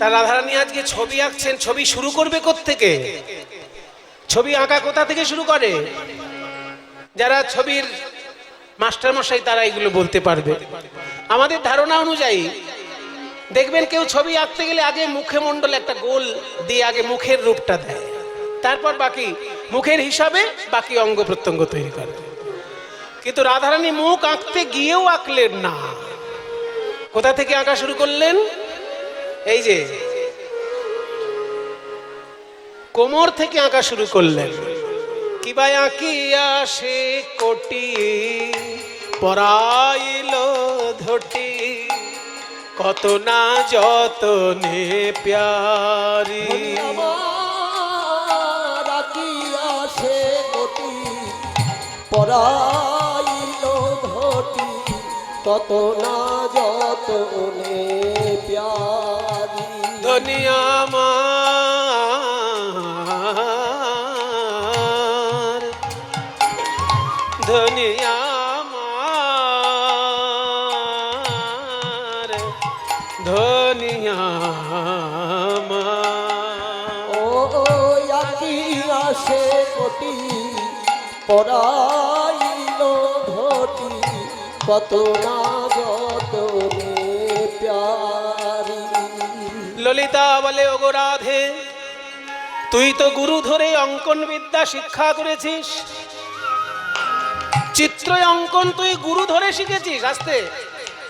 তা রাধারানী আজকে ছবি আঁকছেন, ছবি শুরু করবে কোত্থেকে? ছবি আঁকা কোথা থেকে শুরু করে? যারা ছবির মাস্টার মশাই তারা এগুলো বলতে পারবে। আমাদের ধারণা অনুযায়ী দেখবেন কেউ ছবি আঁকতে গেলে আগে মুখে মণ্ডল একটা গোল দিয়ে আগে মুখের রূপটা দেয়, তারপর বাকি মুখের হিসাবে বাকি অঙ্গ প্রত্যঙ্গ তৈরি করে। কিন্তু রাধারানী মুখ আঁকতে গিয়েও আঁকলেন না, কোথা থেকে আঁকা শুরু করলেন? এই যে কোমর থেকে আঁকা শুরু করলেন। কিবা আঁকিয়া সে কোটি পরাইল ধটি, কত না যতনে প্যারি। আঁকিয়া সে কোটি পরাইল ধটি, কত না যতনে প্যারি। ধনিয়া ধনিয়া ধনিয়া ও আঁকিয়া সে কোটি পরাইল ধটি, কত না যতনে প্যারি। ললিতা বলে, ওগো রাধে, তুই তো গুরু ধরে অঙ্কন বিদ্যা শিক্ষা করেছিস, চিত্র অঙ্কন তুই গুরু ধরে শিখেছিস। আস্তে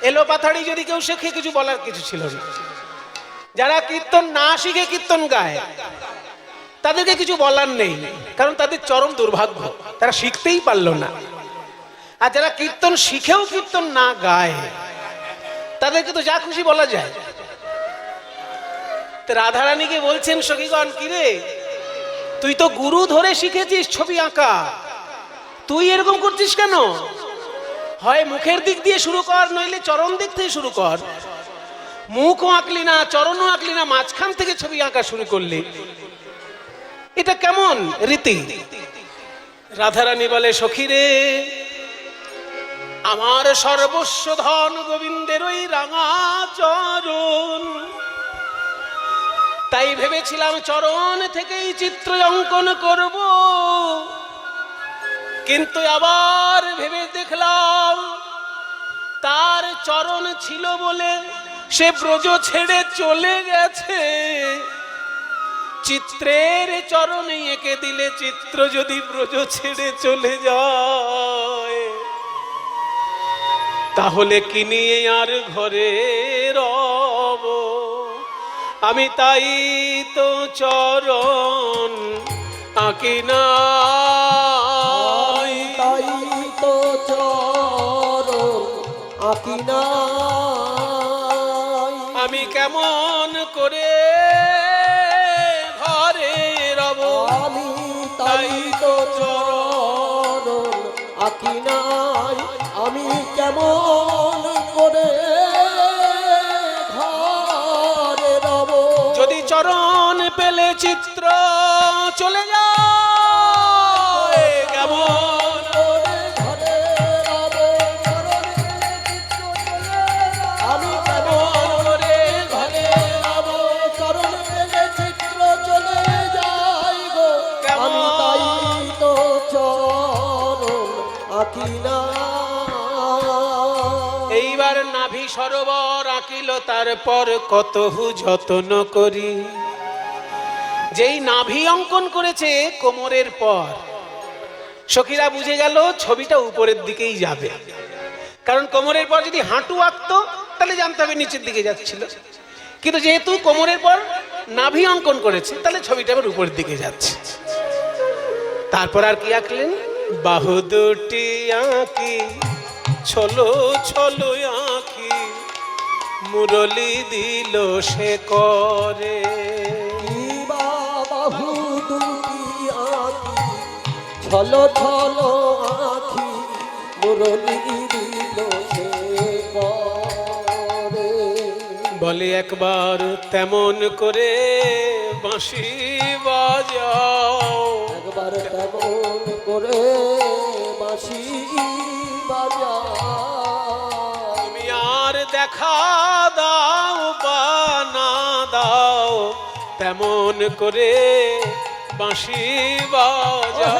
এলো পাথাড়ি যদি কেউ শেখে কিছু বলার কিছু ছিল না। যারা কীর্তন না শিখে কীর্তন গায় তাদেরকে কিছু বলার নেই, কারণ তাদের চরম দুর্ভাগ্য, তারা শিখতেই পারলো না। আর যারা কীর্তন শিখেও কীর্তন না গায় তাদেরকে তো যা খুশি বলা যায়। রাধারানীকে বলছেন, সখীগণ কিরে, তুই তো গুরু ধরে শিখেছিস ছবি আঁকা, তুই এরকম করছিস কেন? হয় মুখের দিক দিয়ে শুরু কর, নইলে চরণ দিক থেকে শুরু কর। মুখও আঁকলি না, চরণও আঁকলি না, মাঝখান থেকে ছবি আঁকা শুরু করলি, এটা কেমন রীতি? রাধারানী বলে, সখী রে, আমার সর্বস্ব ধন গোবিন্দের ওই রাঙা চরণ, তাই ভেবেছিলাম চরণ থেকেই চিত্র অঙ্কন করব, কিন্তু আবার ভেবে দেখলাম তার চরণ ছিল বলে সে ব্রজ ছেড়ে চলে গেছে। চিত্রের চরণে এঁকে দিলে চিত্র যদি ব্রজ ছেড়ে চলে যায়, তাহলে কি নিয়ে আর ঘরে রব? আমি তাই তো চরণ আঁকি না, তাই তো চরণ আঁকি না। আমি কেমন করে ঘরে রব? আমি তাই তো চরণ আঁকি নাই, আমি কেমন করে ঘরে রব? যদি চরণ পেলে চিত্র চলে যায়, কেমন করে ঘরে রব? চরণ পেলে চিত্র চলে যায়। আমি কেমন করে ঘরে রব? চরণ পেলে চিত্র চলে যাই গো। আমি তাই তো চরণ আঁকি না। এইবার নাভি সরোবর আঁকিল, তারপর কতহু যত্ন করি। যেই নাভি অঙ্কন করেছে কোমরের পর, সখীরা বুঝে গেল ছবিটা উপরের দিকেই যাবে, কারণ কোমরের পর যদি হাঁটু আঁকতো তাহলে জানতে হবে নিচের দিকে যাচ্ছিল, কিন্তু যেহেতু কোমরের পর নাভি অঙ্কন করেছে তাহলে ছবিটা আবার উপরের দিকে যাচ্ছে। তারপর আর কি আঁকলেন? বাহু দুটি আঁকি ছলো ছলো আঁকি, মুরলি দিল সে করে। বাহু দুটি আঁকি ছলো ছলো আঁকি, মুরলি দিল সে করে। বলে একবার তেমন করে বাঁশি বাজাও, একবার তেমন করে বাঁশি বাজাও। তুমি আর দেখা দাও বা না দাও, তেমন করে বাঁশি বাজা।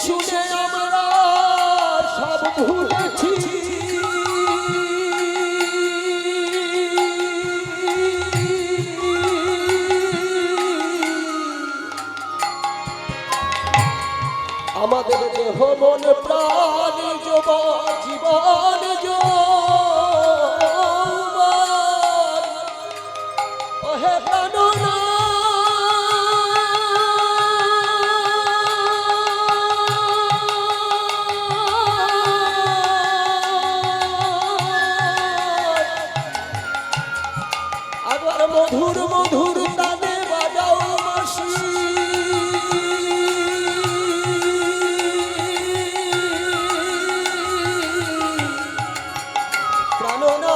শুনে আমরা সব ভুলেছি, আমাদের দেহ মন প্রাণ জীবন যৌবন ওহে প্রাণনা মধুর মধুর তানে বাজাও বাঁশি, প্রাণনা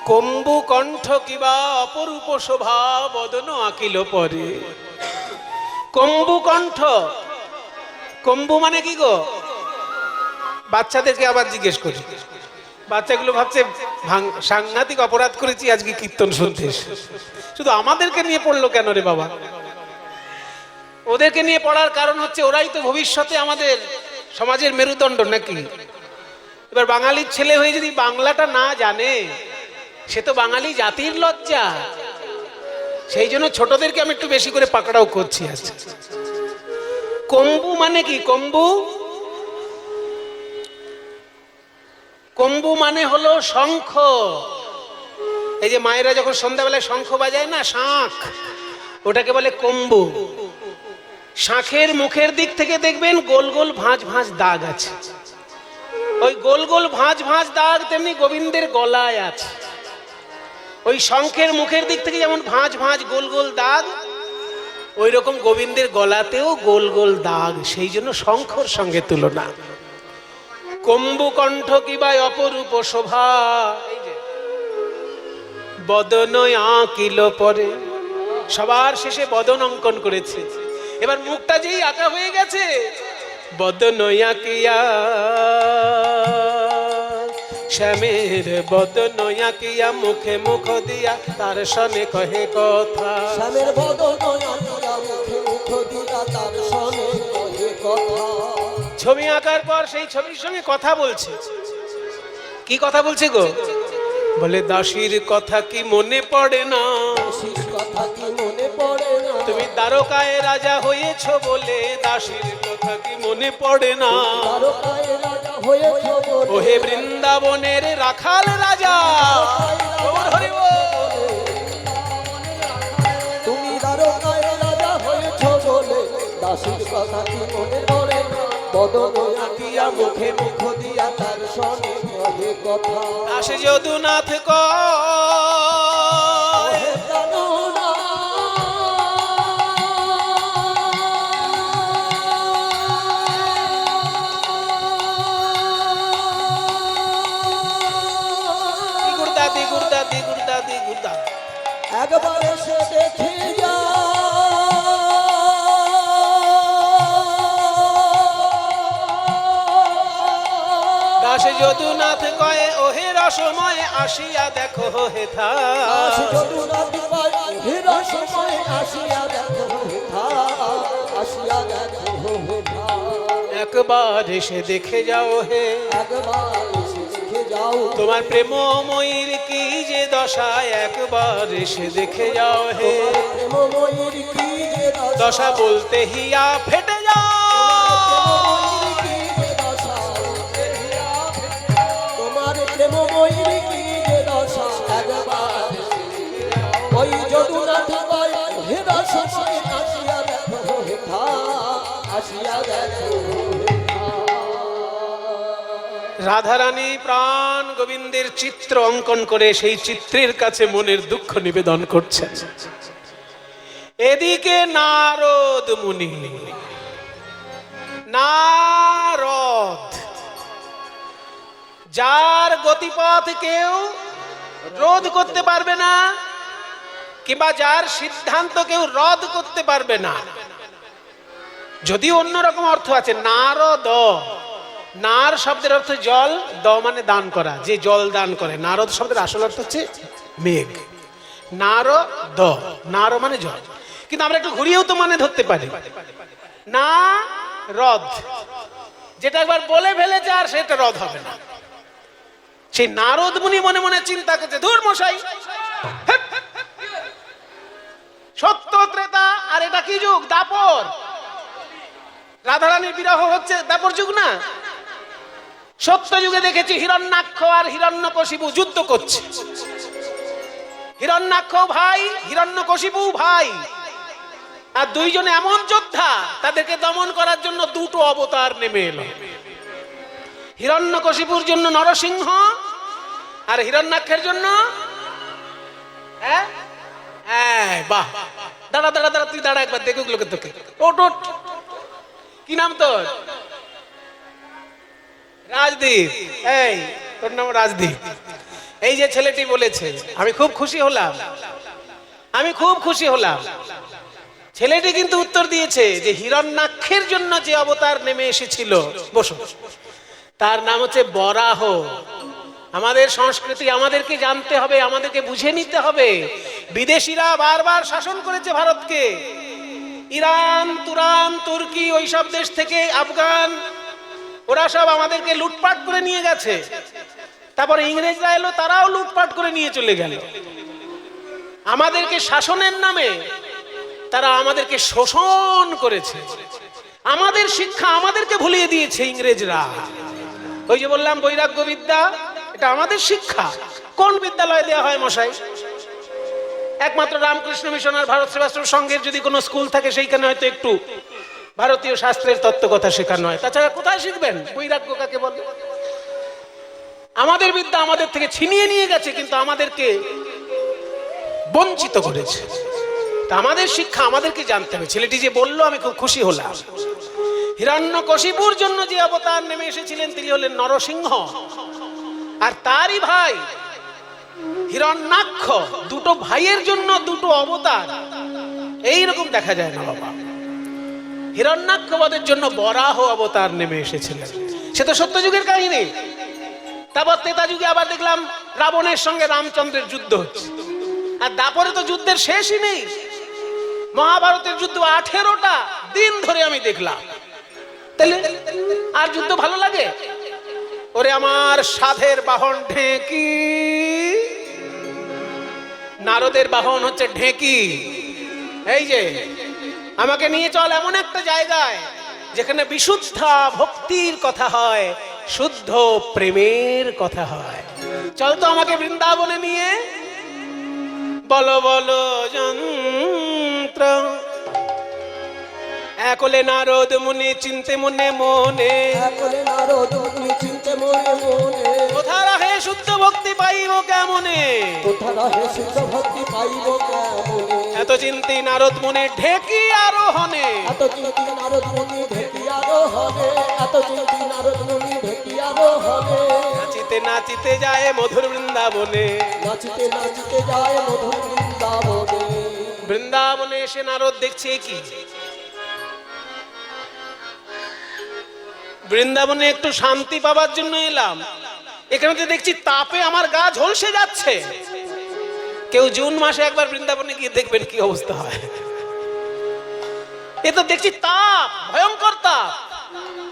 কম্বু কণ্ঠ কিবা অপরূপ শোভা বদন আঁকিল পরে। কম্বু কণ্ঠ, কম্বু মানে কি গো? বাচ্চাদেরকে আবার জিজ্ঞেস করি, বাচ্চাগুলো ভাবছে সাংঘাতিক অপরাধ করেছি আজকে কীর্তন শুনতে। শুধু আমাদেরকে নিয়ে পড়লো কেন রে বাবা? ওদেরকে নিয়ে পড়ার কারণ হচ্ছে ওরাই তো ভবিষ্যতে আমাদের সমাজের মেরুদণ্ড নাকি। এবার বাঙালির ছেলে হয়ে যদি বাংলাটা না জানে, সে তো বাঙালি জাতির লজ্জা। সেই জন্য ছোটদেরকে আমি একটু বেশি করে পাকড়াও করছি আজকে। কম্বু মানে কি? কম্বু, কম্বু মানে হলো শঙ্খ। এই যে মায়েরা যখন সন্ধ্যাবেলায় শঙ্খ বাজায় না, শাঁখ, ওটাকে বলে কম্বু। শাঁখের মুখের দিক থেকে দেখবেন গোল গোল ভাঁজ ভাঁজ দাগ আছে। ওই গোল গোল ভাঁজ ভাঁজ দাগ তেমনি গোবিন্দের গলায় আছে। ওই শঙ্খের মুখের দিক থেকে যেমন ভাঁজ ভাঁজ গোল গোল দাগ, ওই রকম গোবিন্দের গলাতেও গোল গোল দাগ। সেই জন্য শঙ্খর সঙ্গে তুলনা। কম্বু কণ্ঠ কিবা অপরূপ শোভা বদন আঁকিল পরে। সবার শেষে বদন অঙ্কন করেছে। এবার মুখটা যেই আঁকা হয়ে গেছে, বদন আঁকিয়া শ্যামের বদন আঁকিয়া মুখে মুখ দিয়া তার সনে কহে কথা। শ্যামের বদন আঁকিয়া মুখে মুখ দিয়া তার সনে কহে কথা। ছবি আঁকার পর সেই ছবির সঙ্গে কথা বলছে। কি কথা বলছে গো? বলে দাসীর কথা কি মনে পড়ে না, দাসীর কথা কি মনে পড়ে না, তুমি দ্বারকায় রাজা হয়েছো বলে দাসীর কথা কি মনে পড়ে না। দ্বারকায় রাজা হয়েছো বলে, ওহে বৃন্দাবনের রাখাল রাজা, তুমি দ্বারকায় রাজা হয়েছো বলে দাসীর কথা কি মনে পড়ে না। বদন আঁকিয়া মুখে মুখ দিয়া তার সনে কহে কথা। দাস যদুনাথ কয় প্রাণনা গুরদা দি গুরদা দি গুরদা দি গুরদা। একবার এসে দেখে যা, দাস যদুনাথ কয়ে ওহে রসময় আসিয়া দেখো হেথা। দাস যদুনাথ কয় ওহে রসময় আসিয়া দেখো হেথা, আসিয়া দেখো হেথা। একবার এসে দেখে যাও হে, একবার এসে দেখে যাও তোমার প্রেমময়ীর কি যে দশা। একবার এসে দেখে যাও হে, প্রেমময়ীর কি যে দশা বলতে হিয়া ফেটে যাও। তোমার প্রেমময়ীর কি যে দশা। একবার ওই যদুনাথ কয় হে রসময় আসিয়া দেখো হেথা, আসিয়া দেখো হেথা। রাধারানী প্রাণ গোবিন্দের চিত্র অঙ্কন করে সেই চিত্রের কাছে মনের দুঃখ নিবেদন করছেন। এদিকে নারদ মুনি, নারদ যার গতিপথ কেউ রোধ করতে পারবে না, কিংবা যার সিদ্ধান্ত কেউ রদ করতে পারবে না। যদি অন্যরকম অর্থ আছে, নারদ, নার শব্দের অর্থ জল, দ মানে দান করা, যে জল দান করে। নারদ শব্দের আসল অর্থ হচ্ছে মেঘ। নারদ, নার মানে জল, কিন্তু আমরা একটু ঘুরিয়েও তো মানে ধরতে পারি। না রদ, যেটা একবার বলে ফেলেছে আর সেটা রদ হবে না। সেই নারদ মুনি মনে মনে চিন্তা করছে, ধুর মশাই, সত্য ত্রেতা, আর এটা কি যুগ? দাপর। রাধারানীর বিরহ হচ্ছে দাপর যুগ না? সত্য যুগে দেখেছি হিরণ্যাক্ষ আর হিরণ্যকশিপু যুদ্ধ করছে। হিরণ্যাক্ষ ভাই, হিরণ্যকশিপু ভাই, আর দুইজনে এমন যোদ্ধা, তাদেরকে দমন করার জন্য দুটো অবতার নেমে এলো। হিরণ্যকশিপুর জন্য নরসিংহ, আর হিরণ্যাক্ষের জন্য বাহ, দাঁড়া দাঁড়া দাঁড়া, তুই দাঁড়া একবার দেখুক লোকে তোকে। ওট ওট, কি নাম তোর? রাজদীপ। এই তোর নাম রাজদীপ? এই যে ছেলেটি বলেছে, আমি খুব খুশি হলাম, আমি খুব খুশি হলাম। ছেলেটি কিন্তু উত্তর দিয়েছে যে হিরণ্যাক্ষের জন্য যে অবতার নেমে এসেছিল, বসো, তার নাম হচ্ছে বরাহ। আমাদের সংস্কৃতি আমাদেরকে জানতে হবে, আমাদেরকে বুঝে নিতে হবে। বিদেশিরা বারবার শাসন করেছে ভারতকে, ইরান, তুরান, তুর্কি, ওই সব দেশ থেকে, আফগান, ওরা সব আমাদেরকে লুটপাট করে নিয়ে গেছে। তারপর ইংরেজরা এলো, তারাও লুটপাট করে নিয়ে চলে গেল। আমাদেরকে শাসনের নামে তারা আমাদেরকে শোষণ করেছে। আমাদের শিক্ষা আমাদেরকে ভুলিয়ে দিয়েছে ইংরেজরা। ওই যে বললাম বৈরাগ্য বিদ্যা, এটা আমাদের শিক্ষা। কোন বিদ্যালয়ে দেওয়া হয় মশাই? একমাত্র রামকৃষ্ণ মিশন আর ভারত সেবাশ্রম সংঘের যদি কোনো স্কুল থাকে, সেইখানে হয়তো একটু ভারতীয় শাস্ত্রের তত্ত্ব কথা শেখানো হয়। তাছাড়া কোথায় শিখবেন বৈরাগ্য কাকে বলে? আমাদের বিদ্যা আমাদের থেকে ছিনিয়ে নিয়ে গেছে, কিন্তু আমাদেরকে বঞ্চিত করেছে। তা আমাদের শিক্ষা আমাদেরকে জানতে হবে। ছেলেটি যে বললো, আমি খুব খুশি হলাম। হিরণ্যকশিপুর জন্য যে অবতার নেমে এসেছিলেন, তিনি হলেন নরসিংহ, আর তারই ভাই হিরণ্যাক্ষ। দুটো ভাইয়ের জন্য দুটো অবতার, এইরকম দেখা যায় না বাবা। হিরণ্যাক্ষ বধের জন্য বরাহ অবতার নেমে এসেছিলেন, সে তো সত্যযুগের কাহিনী। তারপর ত্রেতা যুগে আবার দেখলাম রাবণের সঙ্গে রামচন্দ্রের যুদ্ধ হচ্ছে, আর দাপরে তো যুদ্ধের শেষই নেই। মহাভারতের যুদ্ধ 18টা দিন ধরে আমি দেখলাম। তাহলে আর যুদ্ধ ভালো লাগে? ওরে আমার সাধের বাহন ঢেঁকি, নারদের বাহন হচ্ছে ঢেঁকি। এই যে আমাকে নিয়ে চল এমন একটা জায়গায় যেখানে বিশুদ্ধ ভক্তির কথা হয়, শুদ্ধ প্রেমের কথা হয়। চল তো আমাকে বৃন্দাবনে নিয়ে। বলো বলো যন্ত্র, একলে নারদ মুনি চিনতে মনে মনে, একলে নারদ মুনি চিনতে মনে মনে, কোথা রাহে শুদ্ধ ভক্তি পাইব কেমনে, কোথা রাহে শুদ্ধ ভক্তি পাইব কেমনে। এত চিন্তি নারদ মুনি ঢেকি আরোহণে, এত চিন্তি নারদ মুনি ঢেকি আরোহণে, এত চিন্তি নারদ মুনি ঢেকি আরোহণে। নাচিতে নাচিতে যায় মধুর বৃন্দাবনে, নাচিতে নাচিতে যায় মধুর বৃন্দাবনে। বৃন্দাবনে এসে নারদ দেখছে কি, বৃন্দাবনে একটু শান্তি পাবার জন্য এলাম, এখানে তো দেখছি তাপে আমার গা ঝলসে যাচ্ছে। কেউ জুন মাসে একবার বৃন্দাবনে গিয়ে দেখবেন কি অবস্থা হয়। এ তো দেখছি তাপ, ভয়ঙ্কর তাপ।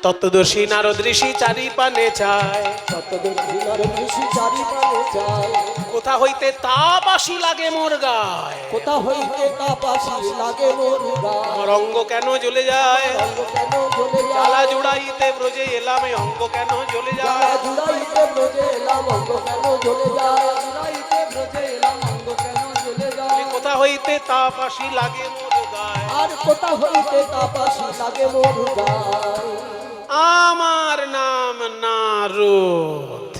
তত্ত্বদর্শী নারদ ঋষি চারি পানে চায়, তত্ত্বদর্শী নারদ ঋষি চারি পানে চায়। কোথা হইতে তাপ আসি লাগে মোর গায়, কোথা হইতে তাপ আসি লাগে মোর গায়। আমার অঙ্গ কেন জ্বলে যায়, অঙ্গ কেন জ্বলে যায়। জ্বালা জুড়াইতে ব্রজে এলাম, এই অঙ্গ কেন জ্বলে জ্বালা যায়। জুড়াইতে ব্রজে এলাম, অঙ্গ কেন জ্বলে যায়। জুড়াইতে ব্রজে এলাম, অঙ্গ কেন জ্বলে যায়। কোথা হইতে তাপ আসি লাগে মোর গায়, আর কোথা হইতে তাপ আসি লাগে মোর গায়। আমার নাম না নারদ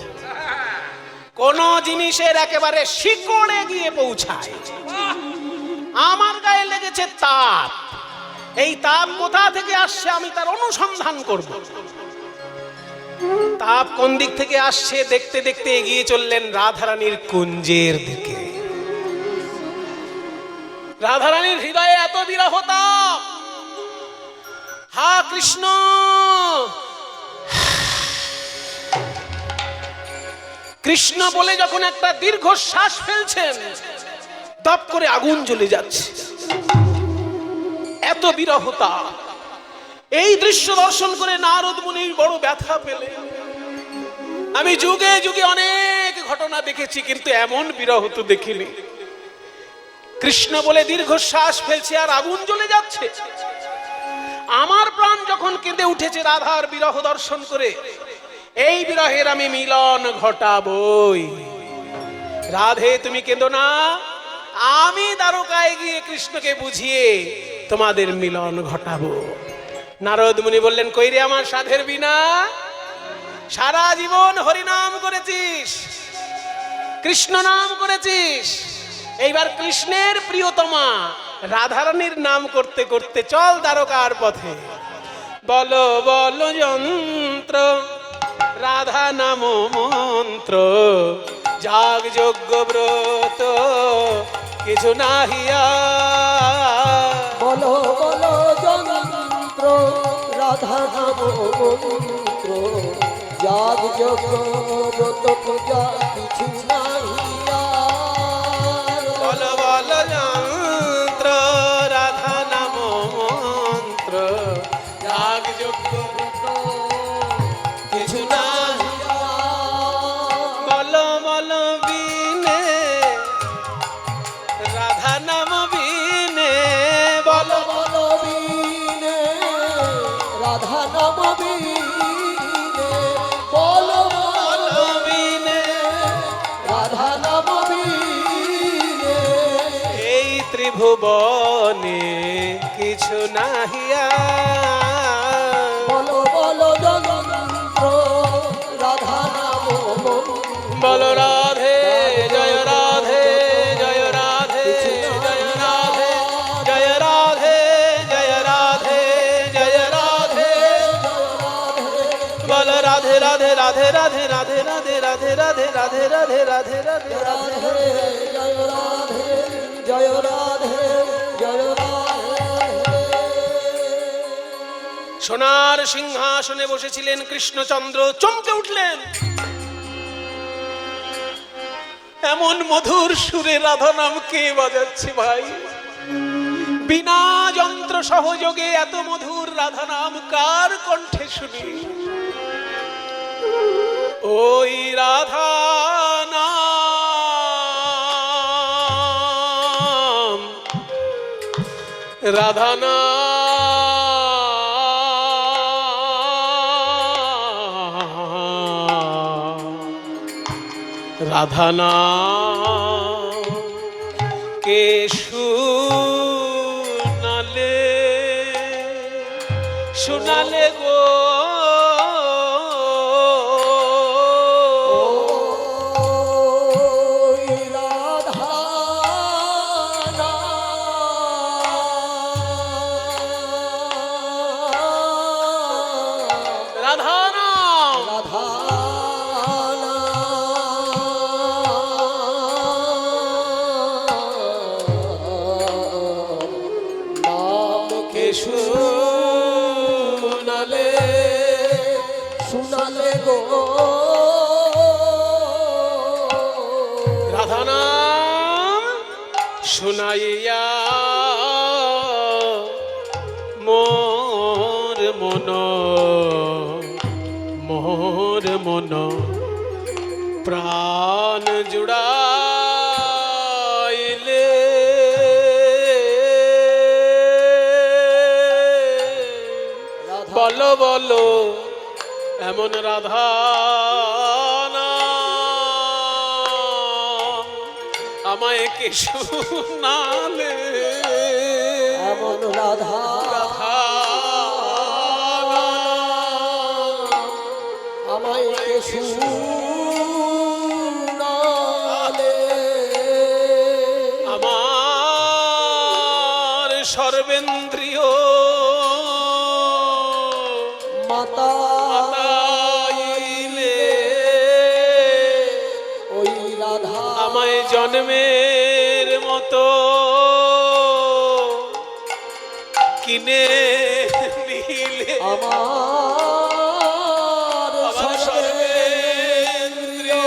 কোন জিনিসের একেবারে শিকড়ে গিয়ে পৌঁছায়। আমার গায়ে লেগেছে তাপ, এই তাপ কোথা থেকে আসছে আমি তার অনুসন্ধান করব। তাপ কোন দিক থেকে আসছে দেখতে দেখতে এগিয়ে চললেন রাধারানীর কুঞ্জের দিকে। রাধারানীর হৃদয়ে এত বিরহ তাপ, হা কৃষ্ণ, কৃষ্ণ বলে যখন একটা দীর্ঘ শ্বাস ফেলছেন, তাপ করে আগুন জ্বলে যাচ্ছে, এত বিরহ তাপ। এই দৃশ্য দর্শন করে নারদ মুনির বড় ব্যথা পেলে। আমি যুগে যুগে অনেক ঘটনা দেখেছি, কিন্তু এমন বিরহ তো দেখিনি। কৃষ্ণ বলে দীর্ঘশ্বাস ফেলছে আর আগুন জ্বলে যাচ্ছে। আমার প্রাণ যখন কেঁদে উঠেছে রাধার বিরহ দর্শন করে, এই বিরহের আমি মিলন ঘটাবই। রাধে তুমি কেঁদো না, আমি দ্বারকায় গিয়ে কৃষ্ণকে বুঝিয়ে তোমাদের মিলন ঘটাবো। নারদ মুনি বললেন, কইরে আমার সাধের বিনা, সারা জীবন হরিনাম করেছিস, কৃষ্ণ নাম করেছিস, এইবার কৃষ্ণের প্রিয়তমা রাধারানীর নাম করতে করতে চল দ্বারকার পথে। বলো বলো যন্ত্র রাধা নাম মন্ত্র, যাগ যজ্ঞ ব্রত কিছু নাহিয়া। বলো বলো যন্ত্র রাধা নাম মন্ত্র, যাগ যজ্ঞ ব্রত পূজা কিছু নাহিয়া। বলো বলো যন্ত্র রাধা নাম মন্ত্র, যাগ যজ্ঞ ব্রত কিছু নাহিয়া। বলো বলো বিনে রাধা নাম বিনে, বলো বলো বিনে রাধা নাম বিনে, বলো বলো বিনে রাধা নাম বিনে। এই ত্রিভুবনে কিছু নাহিয়া। বলো বলো যন্ত্র রাধা নাম মন্ত্র, বলো রাধে জয় রাধে জয় রাধে জয় রাধে জয় রাধে জয় রাধে জয় রাধে। বলো রাধে রাধে রাধে রাধে রাধে রাধে রাধে রাধে রাধে রাধে রাধে রাধে রাধে। জয় রাধে জয় রাধে জয় রাধে। সোনার সিংহাসনে বসেছিলেন কৃষ্ণচন্দ্র, চমকে উঠলেন। এমন মধুর সুরে রাধা নাম কে বাজাচ্ছে ভাই? বিনা যন্ত্র সহযোগে এত মধুর রাধা নাম কার কণ্ঠে শুনি? ওই রাধা নাম, রাধা নাম, রাধা নাম কে শুনালে, শুনালে গো ওই রাধা রাধা নাম, রাধা নাম কে শুনালে, শুনালে গো রাধা নাম শুনাইয়া মোর মন, মোর মন প্রাণ জুড়াইলে। বলো বলো এমন রাধা নাম আমায় কে শুনালে। এমন রাধা রাধা আমায় কে শুনালে আমার সর্বেন্দ্রিয় মাতা মাতাইলে ওই রাধা আমায় জন্মের মতো কিনে নিলে আমার সর্বেন্দ্রিয়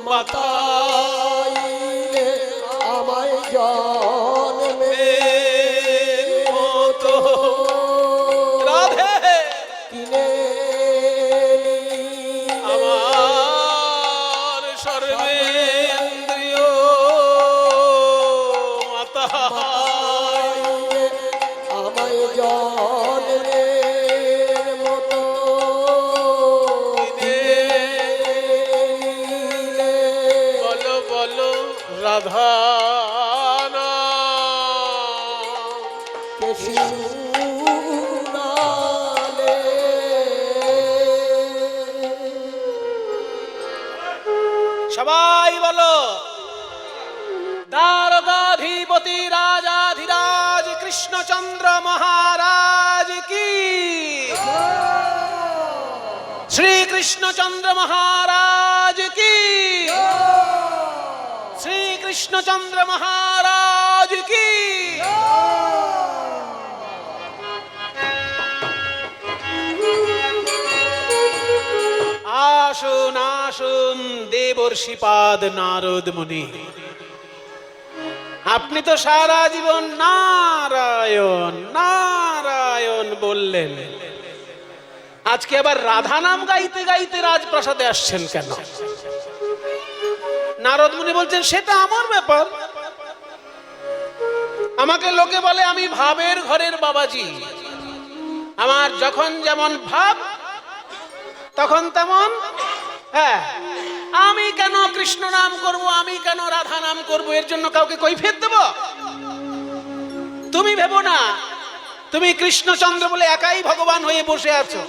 মাতাইলে আমায় জন্মের মতো রাধে কিনে আমার সর্বেন্দ্রিয় মাতা আমায় জন্মের মতো কিনে বলো বলো রাধা শুনালে সবাই বলো দ্বারকাধিপতি রাজাধিরাজ কৃষ্ণচন্দ্র মহারাজ কি শ্রী কৃষ্ণচন্দ্র মহারাজ কি শ্রী কৃষ্ণচন্দ্র মহারাজ কি আসুন আসুন দেবর্ষিপাদ নারদ মুনি, আপনি তো সারা জীবন নারায়ণ নারায়ণ বললেন, আজকে আবার রাধা নাম গাইতে গাইতে রাজপ্রাসাদে আসছেন কেন? নারদ মুনি বলছেন সেটা আমার ব্যাপার। আমাকে লোকে বলে আমি ভাবের ঘরের বাবাজি, আমার যখন যেমন ভাব তখন তেমন। হ্যাঁ, আমি কেন কৃষ্ণ নাম করব, আমি কেন রাধা নাম করব, এর জন্য কাউকে কৈফিয়ত দেব? তুমি ভেবো না তুমি কৃষ্ণচন্দ্র বলে একাই ভগবান হয়ে বসে আছো।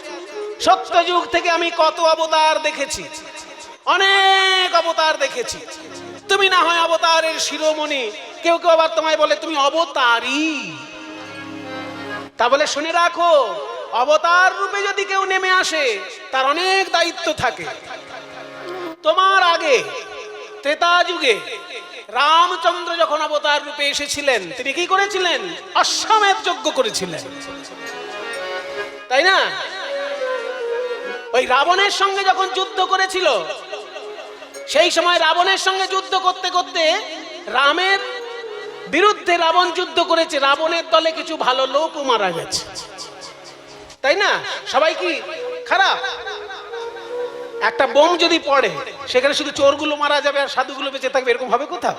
সত্যযুগ থেকে আমি কত অবতার দেখেছি, অনেক অবতার দেখেছি। তুমি না হয় অবতারের শিরোমণি, কেউ কেউ আবার তোমায় বলে তুমি অবতারী। তা বলে শুনে রাখো, অবতার রূপে যদি কেউ নেমে আসে তার অনেক দায়িত্ব থাকে। তোমার আগে ত্রেতা যুগে রামচন্দ্র যখন অবতার রূপে এসেছিলেন, তিনি কি করেছিলেন? অশ্বমেধ যজ্ঞ করেছিলেন, তাই না? ওই রাবণের সঙ্গে যখন যুদ্ধ করেছিল, সেই সময় রাবণের সঙ্গে যুদ্ধ করতে করতে রামের বিরুদ্ধে রাবণ যুদ্ধ করেছে, রাবণের দলে কিছু ভালো লোকও মারা গেছে, তাই না? সবাই কি খারাপ? একটা বোম যদি পড়ে সেখানে শুধু চোরগুলো মারা যাবে আর সাধুগুলো বেঁচে থাকবে, এরকম হবে কোথাও?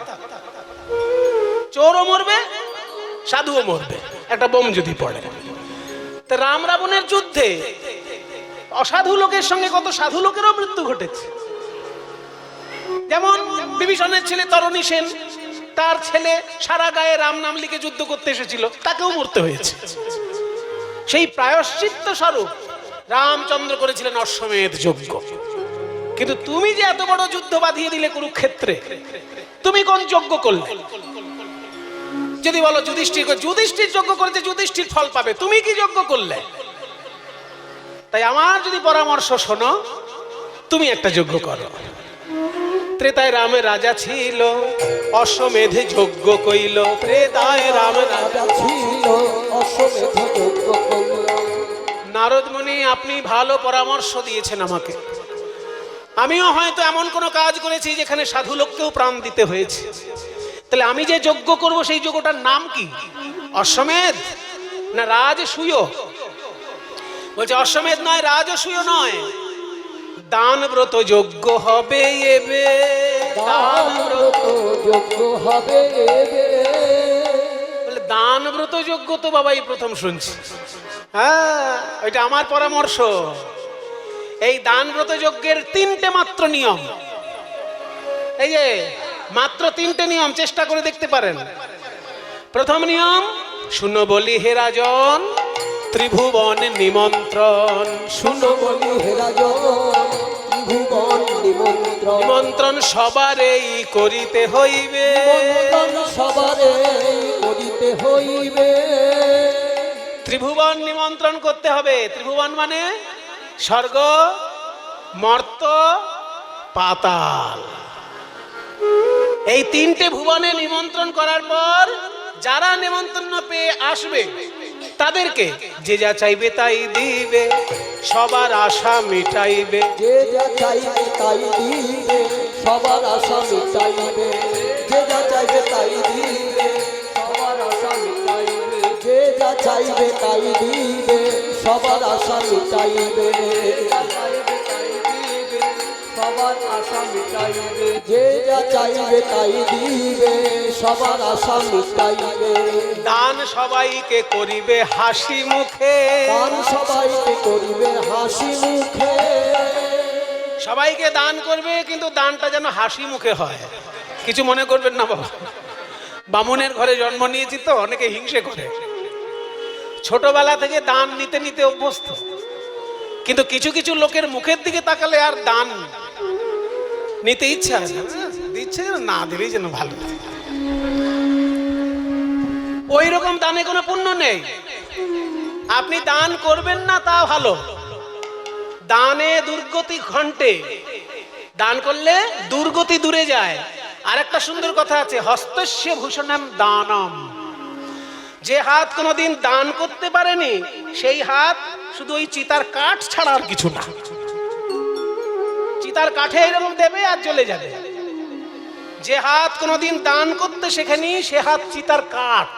চোরও মরবে, সাধুও মরবে একটা বোম যদি পড়ে। তা রাম রাবণের যুদ্ধে অসাধু লোকের সঙ্গে কত সাধু লোকেরও মৃত্যু ঘটেছে। যেমন বিভীষণের ছেলে তরণী সেন, তার ছেলে সারা গায়ে রাম নাম লিখে যুদ্ধ করতে এসেছিল, তাকেও মরতে হয়েছে। সেই প্রায়শ্চিত্ত স্বরূপ রামচন্দ্র করেছিলেন অশ্বমেধ যজ্ঞ। কিন্তু তুমি যে এত বড় যুদ্ধ বাঁধিয়ে দিলে কুরুক্ষেত্রে, তুমি কোন যজ্ঞ করলে? যদি বলো যুধিষ্ঠির, যুধিষ্ঠির যজ্ঞ করেছে, যুধিষ্ঠির ফল পাবে, তুমি কি যজ্ঞ করলে? তাই আমার যদি পরামর্শ শোনো, তুমি একটা যজ্ঞ করো। ত্রেতায় রামের রাজা ছিল, অশ্বমেধে যজ্ঞ কইল। ত্রেতায় রামের রাজা ছিল, অশ্বমেধ যজ্ঞ কইল। নারদ মুনি, আপনি ভালো পরামর্শ দিয়েছেন আমাকে। আমিও হয়তো এমন কোনো কাজ করেছি যেখানে সাধু লোককেও প্রাণ দিতে হয়েছে। তাহলে আমি যে যজ্ঞ করব সেই যজ্ঞটার নাম কি? অশ্বমেধ না রাজসূয়? বলছে অশ্বমেধ নয়, রাজসূয় নয়, দানব্রত যজ্ঞ হবে এবে। দানব্রত যজ্ঞ হবে এবে। বলে দানব্রত যজ্ঞ তো বাবাই প্রথম শুনছি। হ্যাঁ, ওইটা আমার পরামর্শ। এই দানব্রত যজ্ঞের 3টে মাত্র নিয়ম, এই যে মাত্র 3টে নিয়ম, চেষ্টা করে দেখতে পারেন। প্রথম নিয়ম, শুনো বলি হে রাজন, ত্রিভুবন নিমন্ত্রণ। শুনো বলি হে রাজন, ত্রিভুবন নিমন্ত্রণ। নিমন্ত্রণ সবারেই করিতে হইবে, নিমন্ত্রণ সবারে করিতে হইবে। ত্রিভুবন নিমন্ত্রণ করতে হবে। ত্রিভুবন মানে স্বর্গ, মর্ত, পাতাল। এই তিনটে ভুবনে নিমন্ত্রণ করার পর যারা নিমন্ত্রণ পেয়ে আসবে তাদেরকে যে যা চাইবে তাই দিবে, সবার আশা মিটাইবে। যে যা চাইবে তাই দিবে, সবার আশা মিটাইবে। যে যা চাইবে তাই দিবে, সবার আশা মিটাইবে। যে যা চাইবে তাই দিবে, সবার আশা মিটাইবে। সবার আশা মিটাইবে। যে যা চাইবে তাই দিবে, সবার আশা মিটাইবে। দান সবাইকে করিবে হাসি মুখে, দান সবাইকে করিবে হাসি মুখে। সবাইকে দান করবে, কিন্তু দানটা যেন হাসি মুখে হয়। কিছু মনে করবেন না বাবা, বামুনের ঘরে জন্ম নিয়েছি তো অনেকে হিংসে করে। ছোটবেলা থেকে দান নিতে নিতে অভ্যস্ত, কিন্তু কিছু কিছু লোকের মুখের দিকে তাকালে আর দান নিতে ইচ্ছা আছে, দিচ্ছে না দিলেই যেন ভালো। ওই রকম দানে কোনো পুণ্য নেই। আপনি দান করবেন না তা ভালো, দানে দুর্গতি ঘন্টে। দান করলে দুর্গতি দূরে যায়। আর একটা সুন্দর কথা আছে, হস্তস্য ভূষণম দানম। যে হাত কোনোদিন দান করতে পারেনি সেই হাত শুধু ওই চিতার কাঠ ছাড়া আর কিছু না। চিতার কাঠে এরকম দেবে আর চলে যাবে। যে হাত কোনোদিন দান করতে শেখেনি সে হাত চিতার কাঠ।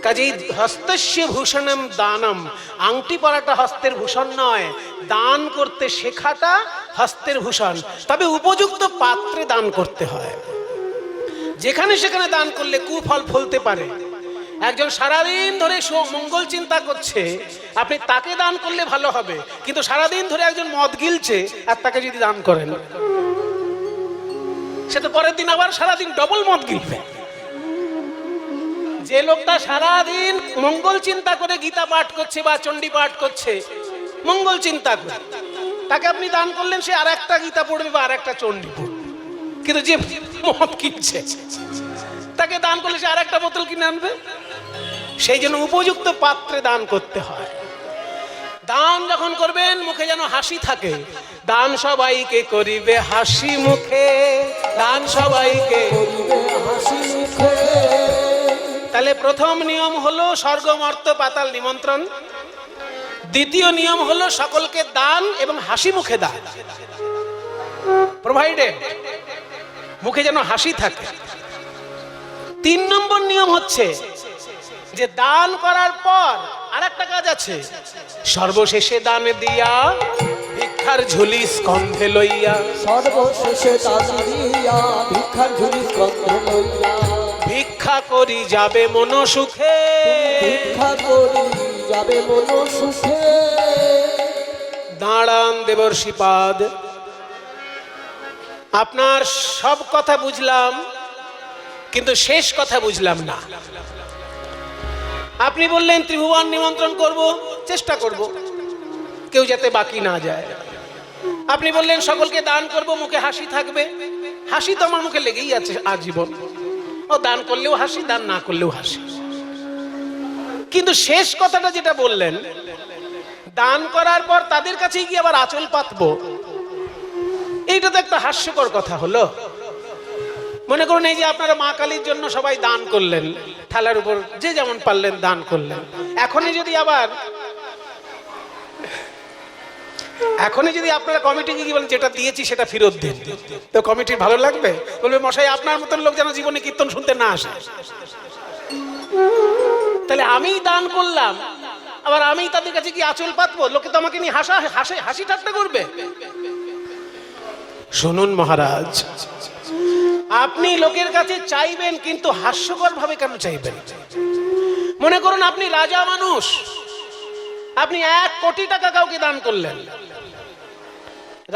কাজেই হস্তস্য ভূষণম দানম। আংটি পরাটা হস্তের ভূষণ নয়, দান করতে শেখাটা হস্তের ভূষণ। তবে উপযুক্ত পাত্রে দান করতে হয়। যেখানে সেখানে দান করলে কুফল ফলতে পারে। একজন সারাদিন ধরে মঙ্গল চিন্তা করছে, আপনি তাকে দান করলে ভালো হবে, কিন্তু সারাদিন ধরে একজন মদ গিলছে আর তাকে যদি দান করেন, সে তো পরের দিন আবার সারাদিন ডবল মদ গিলবে। যে লোকটা সারাদিন মঙ্গল চিন্তা করে গীতা পাঠ করছে বা চণ্ডী পাঠ করছে, মঙ্গল চিন্তা করে, তাকে আপনি দান করলেন, সে আর একটা গীতা পড়বে বা আর একটা চণ্ডী পড়বে। কিন্তু যে মদ কিনছে তাকে দান করলে সে আর একটা বোতল কিনে আনবে। সেই জন্য উপযুক্ত পাত্রে দান করতে হয়। দান যখন করবেন মুখে যেন হাসি থাকে। দান সবাইকে করিবে হাসি মুখে, দান সবাইকে করিবে হাসি মুখে। তাহলে প্রথম নিয়ম হলো স্বর্গ মর্ত পাতাল নিমন্ত্রণ। দ্বিতীয় নিয়ম হলো সকলকে দান এবং হাসি মুখে দান প্রোভাইডেড, মুখে যেন হাসি থাকে। 3 নম্বর নিয়ম হচ্ছে যে দান করার পর আরেকটা কাজ আছে, সর্বশেষে দান দিয়া ভিক্ষার ঝুলি স্কন্ধে লইয়া। সর্বশেষে দান দিয়া ভিক্ষার ঝুলি স্কন্ধে লইয়া। ভিক্ষা করি যাবে মন সুখে, ভিক্ষা করি যাবে মন সুখে। দাঁড়ান দেবর্ষিপাদ, আপনার সব কথা বুঝলাম কিন্তু শেষ কথা বুঝলাম না। আপনি বললেন ত্রিভুবন নিমন্ত্রণ করব, চেষ্টা করব কেউ যাতে বাকি না যায়। আপনি বললেন সকলকে দান করব, মুখে হাসি থাকবে। হাসি তো আমার মুখে লেগেই আছে আজীবন। ও দান করলেও হাসি, দান না করলেও হাসি। কিন্তু শেষ কথাটা যেটা বললেন, দান করার পর তাদের কাছেই গিয়ে আবার আঁচল পাতবো, এইটা তো একটা হাস্যকর কথা হলো। মনে করুন এই যে আপনারা মা কালীর জন্য সবাই দান করলেন, থালার উপর যে যেমন পারলেন দান করলেন। এখনই যদি আপনারা কমিটিকে কি বলেন যেটা দিয়েছি সেটা ফেরত দেন, তো কমিটির ভালো লাগবে? বলবে মশাই আপনার মতন লোক যেন জীবনে কীর্তন শুনতে না আসে। তাহলে আমি দান করলাম, আবার আমি তাদের কাছে কি আঁচল পাতবো? লোকে তো আমাকে নিয়ে হাসি ঠাট্টা করবে। শুনুন মহারাজ, আপনি লোকের কাছে চাইবেন, কিন্তু হাস্যকর ভাবে কেন চাইবেন? মনে করুন আপনি রাজা মানুষ, আপনি 1 কোটি টাকা কাউকে দান করলেন।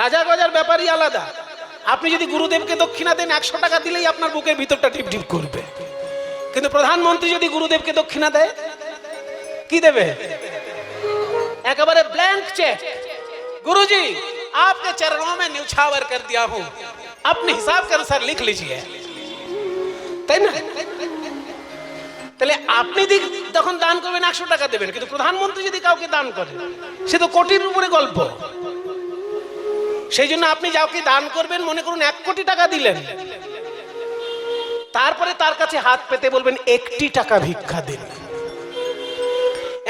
রাজা গজার ব্যাপারই আলাদা। আপনি যদি গুরুদেবকে দক্ষিণা দেন 100 টাকা দিলেই আপনার বুকের ভিতরটা টিপ টিপ করবে। কিন্তু প্রধানমন্ত্রী যদি গুরুদেবকে দক্ষিণা দেয় কি দেবে? একেবারে ব্ল্যাঙ্ক চেক। गुरुजी आपके चरणों में न्यौछावर कर दिया हूं, अपने हिसाब के अनुसार लिख लीजिए। তাই না? তাহলে আপনি যখন দান করবেন 100 টাকা দেবেন, কিন্তু প্রধানমন্ত্রী যদি কাউকে দান করে সে তো কোটির উপরে গল্প। সেই জন্য আপনি যাকে দান করবেন, মনে করুন 1 কোটি টাকা দিলেন, তারপরে তার কাছে হাত পেতে বলবেন 1টি টাকা ভিক্ষা দিন।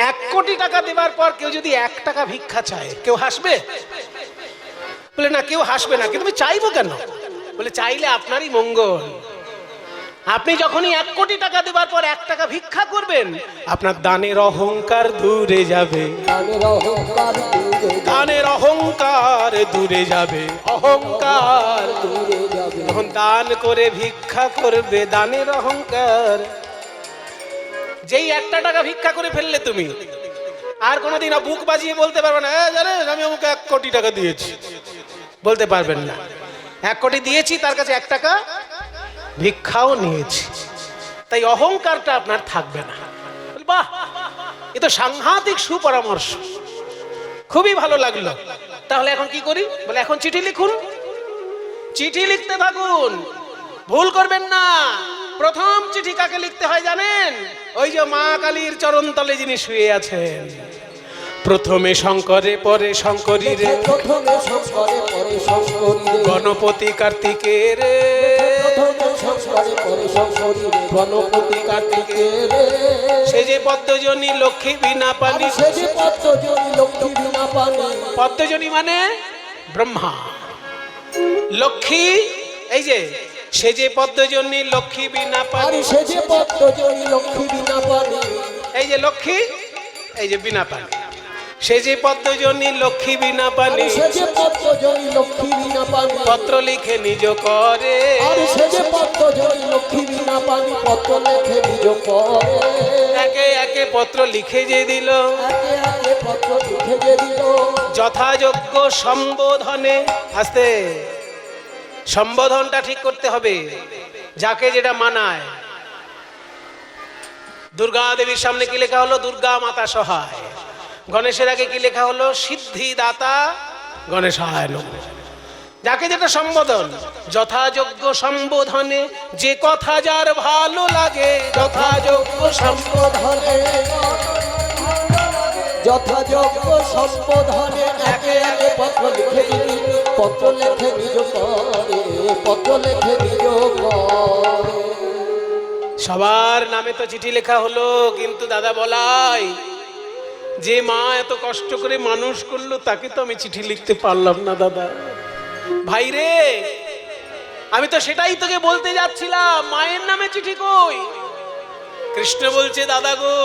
1 কোটি টাকা দেওয়ার পর কেউ যদি 1 টাকা ভিক্ষা চায়, কেউ হাসবে? বলে না, কেউ হাসবে না। কিন্তু আমি চাইবো কেন? বলে চাইলে আপনারই মঙ্গল। আপনি যখনই 1 কোটি টাকা দেওয়ার পর 1 টাকা ভিক্ষা করবেন, আপনার দানের অহংকার দূরে যাবে। দানের অহংকার দূরে যাবে, অহংকার দূরে যাবে। যখন দান করে ভিক্ষা করবে, দানের অহংকার। যেই 1 টাকা ভিক্ষা করে ফেললে তুমি, আর কোনোদিন বুক বাজিয়ে বলতে পারবে না, জানেন আমি আমাকে 1 কোটি টাকা দিয়েছি, বলতে পারবেন না। 1 কোটি দিয়েছি, তার কাছে 1 টাকা ভিক্ষাও নিয়েছি। তাই অহংকারটা আপনার থাকবে না। বাহ, এ তো সাংঘাতিক সুপরামর্শ, খুবই ভালো লাগলো। তাহলে এখন কি করি? বলে এখন চিঠি লিখুন, চিঠি লিখতে থাকুন, ভুল করবেন না। প্রথম চিঠি কাকে লিখতে হয় জানেন? ওই যে মা কালীর চরণ তলে যিনি শুয়ে আছেন। প্রথমে শঙ্করে পরে শঙ্করী রে, গণপতি কার্তিকের রে, সে যে পদ্মজনী লক্ষ্মী বিনা পানি, পদ্মজনী মানে ব্রহ্মা, লক্ষ্মী এই যে সে যে পদ্মজনী লক্ষ্মী বিনা পানি, সে যে পদ্মজনী লক্ষ্মী বিনা পানি, এই যে লক্ষ্মী, এই যে বিনা পানি, সে যে পদ্মজনী লক্ষ্মী বিনা পানি, সে যে পদ্মজনী লক্ষ্মী বিনা পানি, পত্র লিখে নিজ করে, আর সে যে পদ্মজনী লক্ষ্মী বিনা পানি, পত্র লিখে নিজ করে। একে একে পত্র লিখে যে দিল, একে একে পত্র লিখে যে দিল, যথাযোগ্য সম্বোধনে। আস্তে, সম্বোধনটা ঠিক করতে হবে, যাকে যেটা মানায়। দুর্গা দেবীর সামনে কি লেখা হলো? দুর্গা মাতা সহায়। গণেশের আগে কি লেখা হলো? সিদ্ধিদাতা গণেশায় নমঃ। যাকে যেটা সম্বোধন, যথাযোগ্য সম্বোধনে যে কথা যার ভালো লাগে, যথাযোগ্য সম্বোধনে, যথাযোগ্য সম্বোধনে একে একে পত্র লিখে দিল, পত্র লেখে নিজ করে, পত্র লেখে নিজ করে। সবার নামে তো চিঠি লেখা হলো, কিন্তু দাদা বলাই, যে মা এত কষ্ট করে মানুষ করলো তাকে তো আমি চিঠি লিখতে পারলাম না দাদা। ভাই রে, আমি তো সেটাই তোকে বলতে যাচ্ছিলাম, মায়ের নামে চিঠি কই? কৃষ্ণ বলছে, দাদা গো,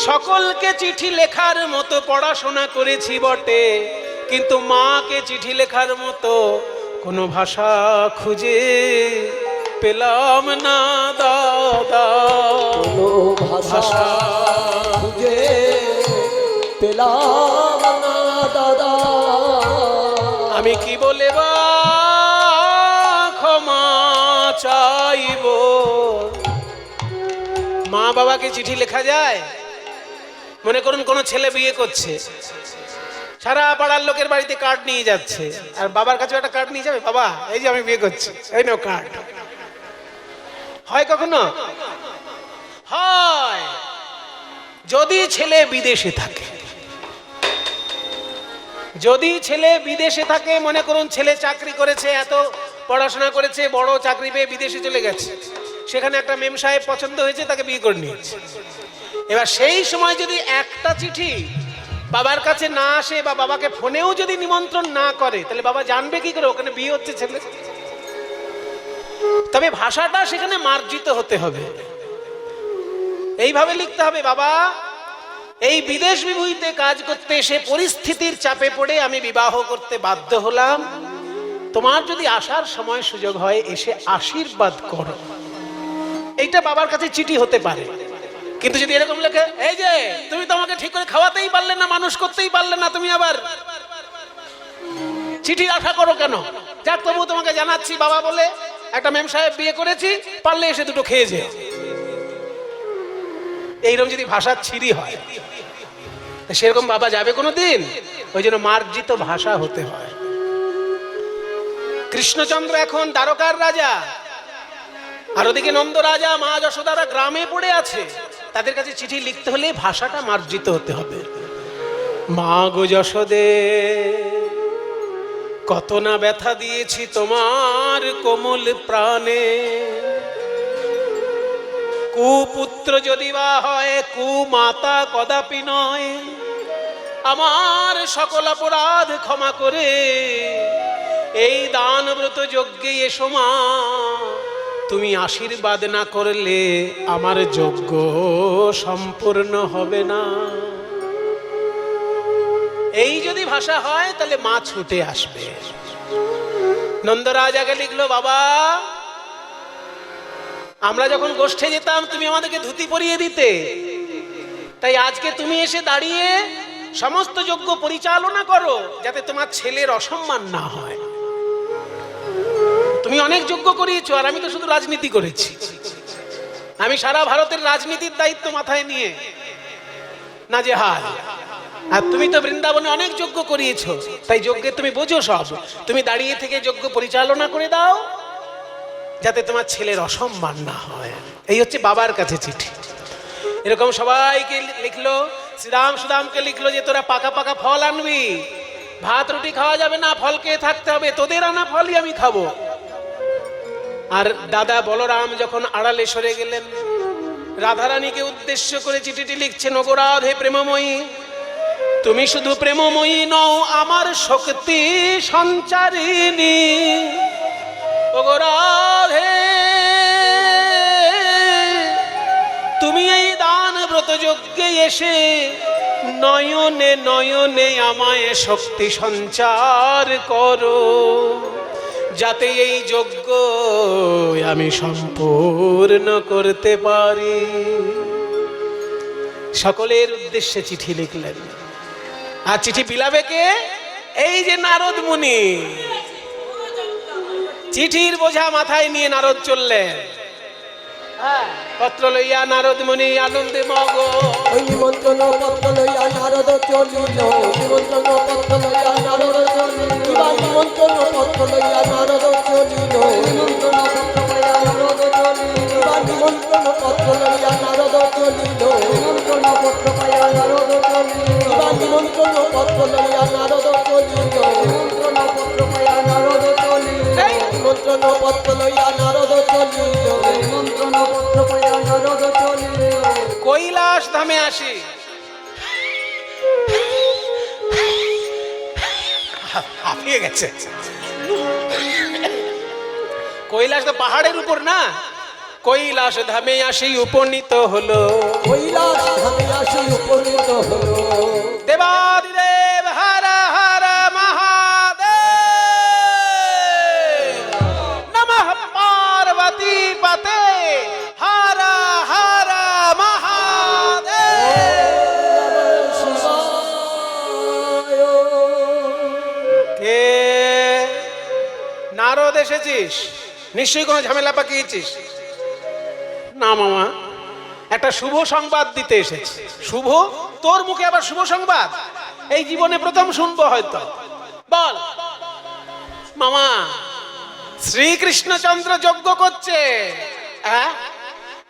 সকলকে চিঠি লেখার মতো পড়াশোনা করেছি বটে, কিন্তু মাকে চিঠি লেখার মতো কোনো ভাষা খুঁজে পেলাম না দাদা। কোনো ভাষা খুঁজে পেলাম না দাদা। আমি কি বলে বা ক্ষমা চাইব? মা বাবাকে চিঠি লেখা যায়? মনে করুন কোনো ছেলে বিয়ে করছে, সারা পাড়ার লোকের বাড়িতে কার্ড নিয়ে যাচ্ছে, আর বাবার কাছে একটা কার্ড নিয়ে যাবে, বাবা এই যে আমি বিয়ে করছি, এই নাও কার্ড। হয় কখনো? হয় যদি ছেলে বিদেশে থাকে। যদি ছেলে বিদেশে থাকে, মনে করুন ছেলে চাকরি করেছে, এত পড়াশোনা করেছে, বড় চাকরি পেয়ে বিদেশে চলে গেছে, সেখানে একটা মেম সাহেব পছন্দ হয়েছে, তাকে বিয়ে করে নিয়েছে। এবার সেই সময় যদি একটা চিঠি বাবার কাছে না আসে, বা বাবাকে ফোনেও যদি নিমন্ত্রণ না করে, তাহলে বাবা জানবে কি করে ওখানে বিয়ে হচ্ছে ছেলে? তবে ভাষাটা সেখানে মার্জিত হতে হবে, এইভাবে লিখতে হবে, বাবা এই বিদেশ বিভূতিতে কাজ করতে এসে পরিস্থিতির চাপে পড়ে আমি বিবাহ করতে বাধ্য হলাম, তোমার যদি আসার সময় সুযোগ হয় এসে আশীর্বাদ করো। এইটা বাবার কাছে চিঠি হতে পারে। কিন্তু যদি এরকম লেখে, এই যে তুমি তো আমাকে ঠিক করে খাওয়াতেই পারলে না, মানুষ করতেই পারলে না, তুমি আবার চিঠি আশা করো কেন? যাক, তবু তোমাকে জানাচ্ছি বাবা বলে একটা মেম সাহেব বিয়ে করেছি, পারলে এসে দুটো খেয়ে যেও। এইরকম যদি ভাষার ছিরি হয়, সেরকম বাবা যাবে কোনো দিন? ওই জন্য মার্জিত ভাষা হতে হয়। কৃষ্ণচন্দ্র এখন দ্বারকার রাজা, আর ওদিকে নন্দ রাজা মা যশোদারা গ্রামে পড়ে আছে। তাদের কাছে চিঠি লিখতে হলে ভাষাটা মার্জিত হতে হবে। মা গো যশোদে, কত না ব্যথা দিয়েছি তোমার কোমল প্রাণে, কুপুত্র যদি বা হয় কুমাতা কদাপি নয়, আমার সকল অপরাধ ক্ষমা করে এই দান ব্রত যজ্ঞে এসো মা, তুমি আশীর্বাদ না করলে আমার যজ্ঞ সম্পূর্ণ হবে না। এই যদি ভাষা হয় তাহলে মা ছুটে আসবে। নন্দরাজ আগে লিখলো, বাবা আমরা যখন গোষ্ঠে যেতাম তুমি আমাদেরকে ধুতি পরিয়ে দিতে, তাই আজকে তুমি এসে দাঁড়িয়ে সমস্ত যজ্ঞ পরিচালনা করো যাতে তোমার ছেলের অসম্মান না হয়। তুমি অনেক যজ্ঞ করিয়েছো, আর আমি তো শুধু রাজনীতি করেছি। আমি সারা ভারতের রাজনীতির দায়িত্ব মাথায় নিয়ে নাজেহাল, আর তুমি তো বৃন্দাবনে অনেক যজ্ঞ করিয়েছো, তাই যজ্ঞে তুমি বোঝো সব। তুমি দাঁড়িয়ে থেকে যজ্ঞ পরিচালনা করে দাও যাতে তোমার ছেলের অসম্মান না হয়। এই হচ্ছে বাবার কাছে চিঠি। এরকম সবাইকে লিখলো। শ্রীরাম সুদামকে লিখলো যে তোরা পাকা পাকা ফল আনবি, ভাত রুটি খাওয়া যাবে না, ফল খেয়ে থাকতে হবে, তোদের আনা ফলই আমি খাবো। আর দাদা বলরাম যখন আড়ালে সরে গেলেন, রাধারানীকে উদ্দেশ্য করে চিঠিটি লিখছেন, ওগো রাধে প্রেমময়ী, তুমি শুধু প্রেমময়ী নও, আমার শক্তি সঞ্চারিণী। ওগো রাধে, তুমি এই দান ব্রত যজ্ঞে এসে নয়নে নয়নে আমায় শক্তি সঞ্চার করো, যাতে এই যজ্ঞ আমি সম্পূর্ণ করতে পারি। সকলের উদ্দেশ্যে চিঠি লিখলেন। আর চিঠি বিলাবে কে? এই যে নারদ মুনি। চিঠির বোঝা মাথায় নিয়ে নারদ চললেন। পত্র লইয়া নারদ মুনি আনন্দে মগ। ওই নিমন্ত্রণ পত্র লইয়া নারদ চলিল, নিমন্ত্রণ পত্র লইয়া নারদ চলিল, নিমন্ত্রণ পত্র লইয়া নারদ চলিল, নিমন্ত্রণ পত্র লইয়া নারদ চলিল, নিমন্ত্রণ পত্র লইয়া নারদ চলিল, নিমন্ত্রণ পত্র পাইয়া নারদ চলিল, নিমন্ত্রণ পত্র লইয়া নারদ চলিল, নিমন্ত্রণ পত্র পাইয়া নারদ চলিল, নিমন্ত্রণ পত্র লইয়া নারদ চলিল, নিমন্ত্রণ পত্র পাইয়া নারদ চলিল। কৈলাস ধামে আসি। হাঁপিয়ে গেছে। কৈলাস তো পাহাড়ের উপর না। কৈলাস ধামে আসি উপনীত হলো, কৈলাস ধামে আসি উপনীত হলো, দেবাদিদেব হর হর মহাদেব, নমঃ পার্বতী পতে হর হর মহাদেব। কে? নারদ এসেছিস? নিশ্চয়ই কোনো ঝামেলা পাকিয়েছিস? না মামা, একটা শুভ সংবাদ দিতে এসেছি। শুভ? তোর মুখে আবার শুভ সংবাদ? এই জীবনে প্রথম শুনবো হয়তো। বল মামা। শ্রীকৃষ্ণচন্দ্র যজ্ঞ করছে।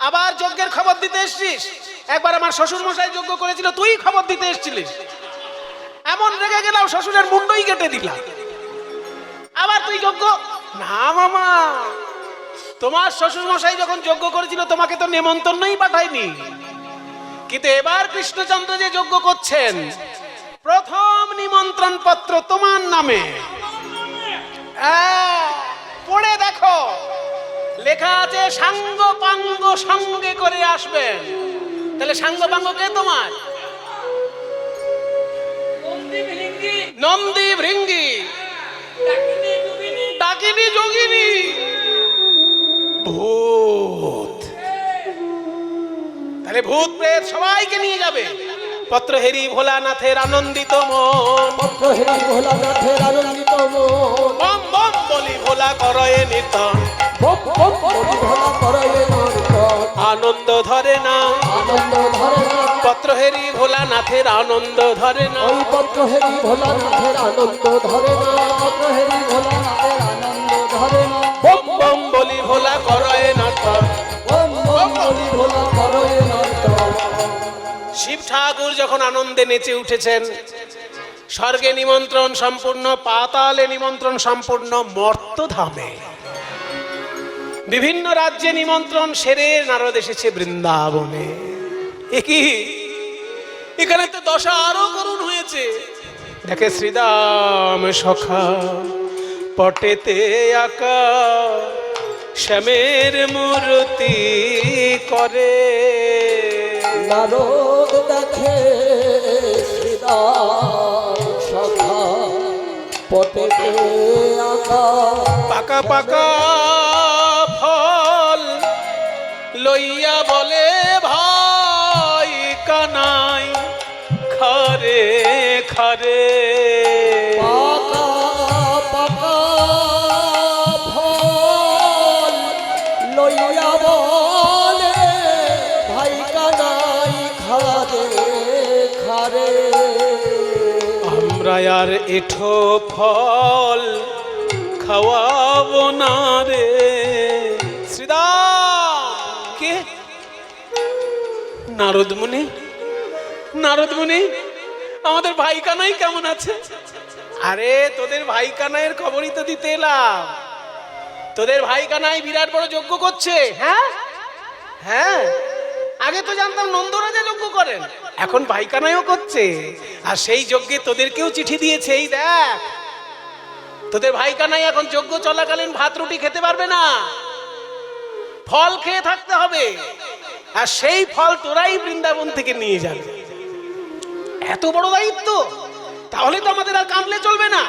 আবার যজ্ঞের খবর দিতে এসছিস? একবার আমার শ্বশুর মশাই যজ্ঞ করেছিল, তুই খবর দিতে এসছিলিস। এমন রেগে গেলাম শ্বশুরের মুন্ডই কেটে দিলাম। আবার তুই যজ্ঞ? না মামা, তোমার শ্বশুর মশাই যখন যজ্ঞ করেছিল তোমাকে তো নেমন্তন্নই পাঠায়নি, কিন্তু এবার কৃষ্ণচন্দ্র যে যজ্ঞ করছেন প্রথম নিমন্ত্রণ পত্র তোমার নামে। পড়ে দেখো, লেখা আছে সাঙ্গ পাঙ্গ সঙ্গে করে আসবেন। তাহলে সাঙ্গ পাঙ্গ কে তোমার? নন্দী ভৃঙ্গি, ডাকিনী যোগিনী, ভূত। তাহলে ভূত প্রেত সবাইকে নিয়ে যাবে। পত্র হেরি ভোলানাথের আনন্দিত মন, পত্র হেরি ভোলানাথের আনন্দিত মন, বম বম বলি ভোলা করয়ে নিতন, বম বম বলি ভোলা করয়ে নিতন, আনন্দ ধরে না, আনন্দ ধরে পত্র হেরি ভোলানাথের আনন্দ ধরে না, ওই পত্র হেরি ভোলানাথের আনন্দ ধরে না, পত্র হেরি ভোলানাথের আনন্দ ধরে না। বম বম বলি ভোলা করয় নাটক। ওম ওম বলি ভোলা করয় নাটক। শিব ঠাকুর যখন আনন্দে নেচে উঠেছেন, স্বর্গে নিমন্ত্রণ সম্পূর্ণ, পাতালে নিমন্ত্রণ সম্পূর্ণ, মর্তধামে বিভিন্ন রাজ্যে নিমন্ত্রণ সেরে নারদ এসেছে বৃন্দাবনে। কি এখানে তো দশা আরো করুণ হয়েছে। দেখে শ্রীদাম সখা পটেতে আঁকা শ্যামের মূর্তি করে। নারদ দেখে শ্রীদাম সখা পটেতে আঁকা পাকা পাকা ফল লইয়া বলে ভাই কানাই খারে খারে। পাকা পাকা ফল লইয়া বলে ভাই কানাই খারে খারে। আমরা আর এঠো ফল খাওয়াবো না রে। শ্রীদাম কে? নারদ মুনি, নারদ মুনি, আমাদের ভাই কানাই কেমন আছে? আরে তোদের ভাই কানাইয়ের খবরই তো দিতে এলাম। তোদের ভাই কানাই বিরাট বড় যজ্ঞ করছে। হ্যাঁ হ্যাঁ, আগে তো জানতাম নন্দরাজা যজ্ঞ করেন, এখন ভাই কানাইও করছে। আর সেই যজ্ঞে তোদেরকেও চিঠি দিয়েছে। এই দেখ, তোদের ভাই কানাই এখন যজ্ঞ চলাকালীন ভাত রুটি খেতে পারবে না, ফল খেয়ে থাকতে হবে। আর সেই ফল তোরাই বৃন্দাবন থেকে নিয়ে যাবে। এত বড় দায়িত্ব, তাহলে তো আমাদের আর কাঁদলে চলবে না।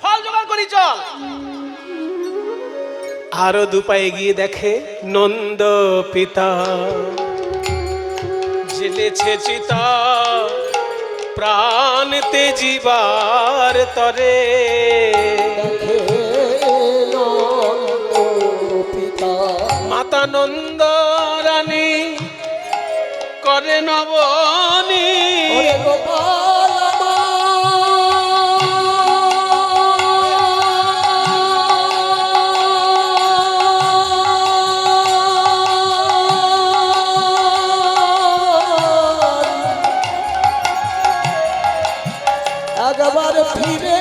ফল জোগাড় করি, চল। আরো দুপায়ে গিয়ে দেখে নন্দ পিতা জেলেছে চিতা প্রাণ তেজিবার তরে। দেখে নন্দ পিতা মাতা নন্দ রানী করে নবনী। ওরে গোপাল একবার ফিরে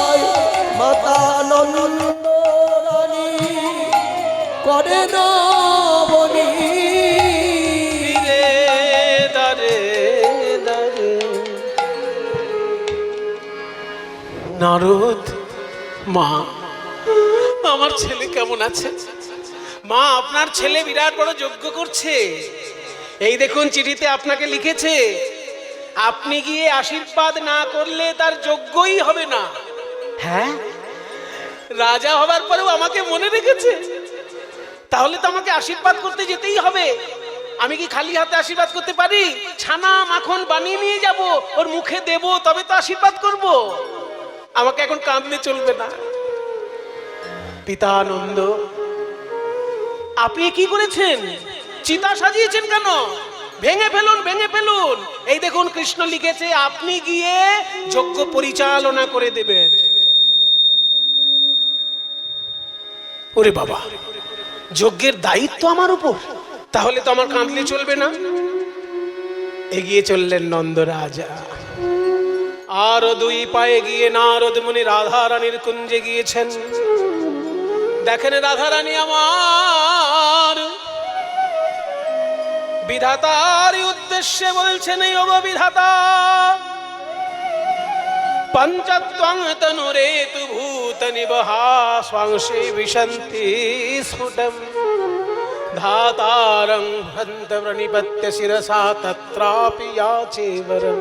আয়। মাতা নন্দ রানী করে নবনী। রে দারে দারে। নারদ, মা আমার ছেলে কেমন আছে? মা, আপনার ছেলে বিরাট বড় যজ্ঞ করছে। এই দেখুন চিঠিতে আপনাকে লিখেছে, আপনি গিয়ে আশীর্বাদ না করলে তার যজ্ঞই হবে না। হ্যাঁ, রাজা হবার পরেও আমাকে মনে রেখেছে। তাহলে তো আমাকে আশীর্বাদ করতে যেতেই হবে। আমি কি খালি হাতে আশীর্বাদ করতে পারি? ছানা মাখন বানিয়ে নিয়ে যাব, ওর মুখে দেব, তবে তো আশীর্বাদ করব। আমাকে এখন কাঁদলে চলবে না। পিতানন্দ, আপনি কি করেছেন? চিতা সাজিয়েছেন কেন? ভেঙে ফেলুন, ভেঙে ফেলুন। এই দেখুন কৃষ্ণ লিখেছে আপনি গিয়ে যজ্ঞ পরিচালনা করে দেবেন। ওরে বাবা, যজ্ঞের দায়িত্ব আমার উপর, তাহলে তো আমার কাঁদলে চলবে না। এগিয়ে চললেন নন্দ রাজা। আরো দুই পায়ে গিয়ে নারদ মুনি রাধা রানীর কুঞ্জে গিয়েছেন। দেখেন রাধা রানী আমার বিধাতার উদ্দেশ্যে বলছেন, এই ওগো বিধাতা, পঞ্চত্বং তনুরে তু ভূত নিবহা স্বাংশে বিশন্তি স্ফুটম ধাতারং হন্ত প্রণিপত্য শিরসা তত্রাপি याचे वरम।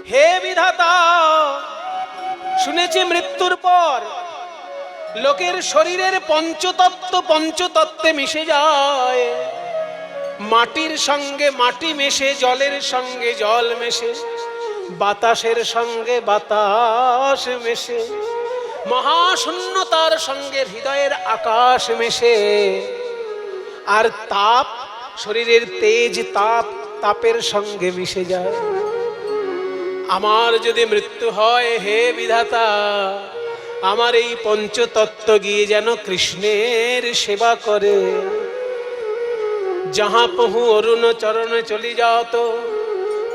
হে বিধাতা, শুনেছি মৃত্যুর পর লোকের শরীরের পঞ্চতত্ত্বে মিশে যায়। মাটির সঙ্গে মাটি মেশে, জলের সঙ্গে জল মেশে, বাতাসের সঙ্গে বাতাস মেশে, মহাশূন্যতার সঙ্গে হৃদয়ের আকাশ মেশে, আর তাপ, শরীরের তেজ তাপ তাপের সঙ্গে মিশে যায়। আমার যদি মৃত্যু হয়, হে বিধাতা, আমার এই পঞ্চতত্ত্ব গিয়ে যেন কৃষ্ণের সেবা করে। যাহা পহু অরুণ চরণে চলি যাত,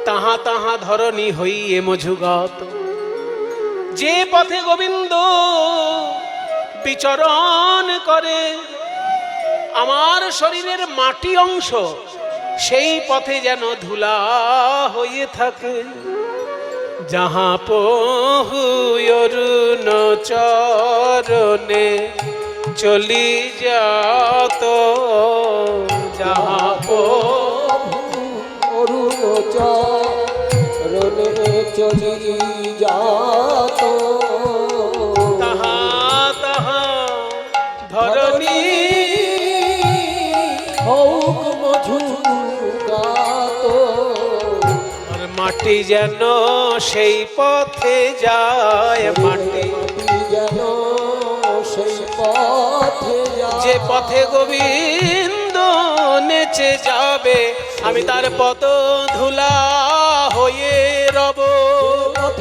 তাহা তাহা ধরণী হইয়ে মঝুগাত। যে পথে গোবিন্দ বিচরণ করে, আমার শরীরের মাটি অংশ সেই পথে যেন ধুলা হয়ে থাকে। যাহা পহু অরুণ চরণে চলি যাত, যাহা অরুণ চরণে চলি যাত, তাহা তাহা ধরণী হোক মধুগাত। আর মাটি যেন সেই পথে যায়, মাটি যেন সেই পথে যে পথে গোবিন্দ নেচে যাবে, আমি তার পদ ধুলা হয়ে রব।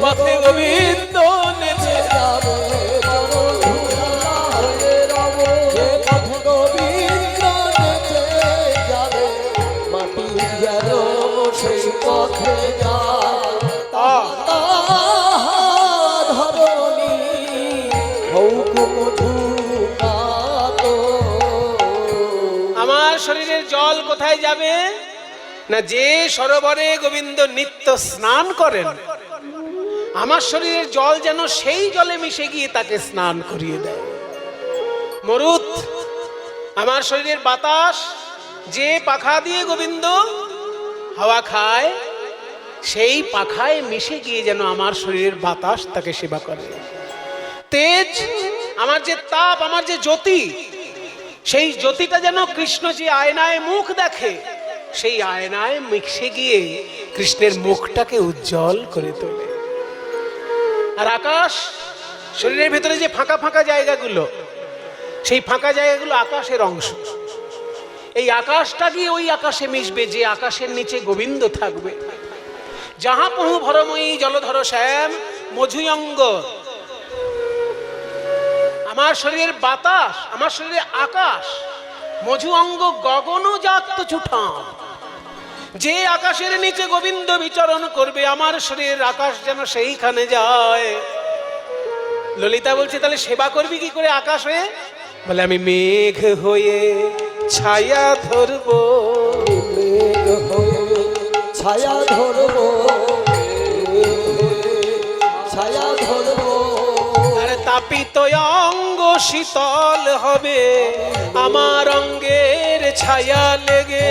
পথে গোবিন্দ নেচে যাবে, যে পথে গোবিন্দ নেচে যাবে, মাটি যেন সেই পথে যায়। ধরণী হোক মধুগাত। আমার শরীরের জল কোথায় যাবে না? যে সরোবরে গোবিন্দ নিত্য স্নান করেন, আমার শরীরের জল যেন সেই জলে মিশে গিয়ে তাকে স্নান করিয়ে দেয়। মরুত, আমার শরীরের বাতাস, যে পাখা দিয়ে গোবিন্দ হাওয়া খায়, সেই পাখায় মিশে গিয়ে যেন আমার শরীরের বাতাস তাকে সেবা করে। তেজ, আমার যে তাপ, আমার যে জ্যোতি, সেই জ্যোতিটা যেন কৃষ্ণ যে আয়নায় মুখ দেখে, সেই আয়নায় মিশে গিয়ে কৃষ্ণের মুখটাকে উজ্জ্বল করে তোলে। আর আকাশ, শরীরের ভেতরে যে ফাঁকা ফাঁকা জায়গাগুলো, সেই ফাঁকা জায়গাগুলো আকাশের অংশ। এই আকাশটা গিয়ে ওই আকাশে মিশবে যে আকাশের নিচে গোবিন্দ থাকবে। যাহা পহু ভরময়ী জলধর শ্যাম মধুয়ঙ্গ। আমার শরীরের বাতাস, আমার শরীরের আকাশ, মধু অঙ্গ গগন জাত ছুটাম। যে আকাশের নিচে গোবিন্দ বিচরণ করবে, আমার শরীরের আকাশ যেন সেইখানে যায়। ললিতা বলছে, তাহলে সেবা করবি কি করে আকাশ হয়ে? বলে, আমি মেঘ হয়ে ছায়া ধরবো, মেঘ হয়ে ছায়া ধরবো, ছায়া ধরবো। আর তাপিত অঙ্গ শীতল হবে, আমার অঙ্গের ছায়া লেগে।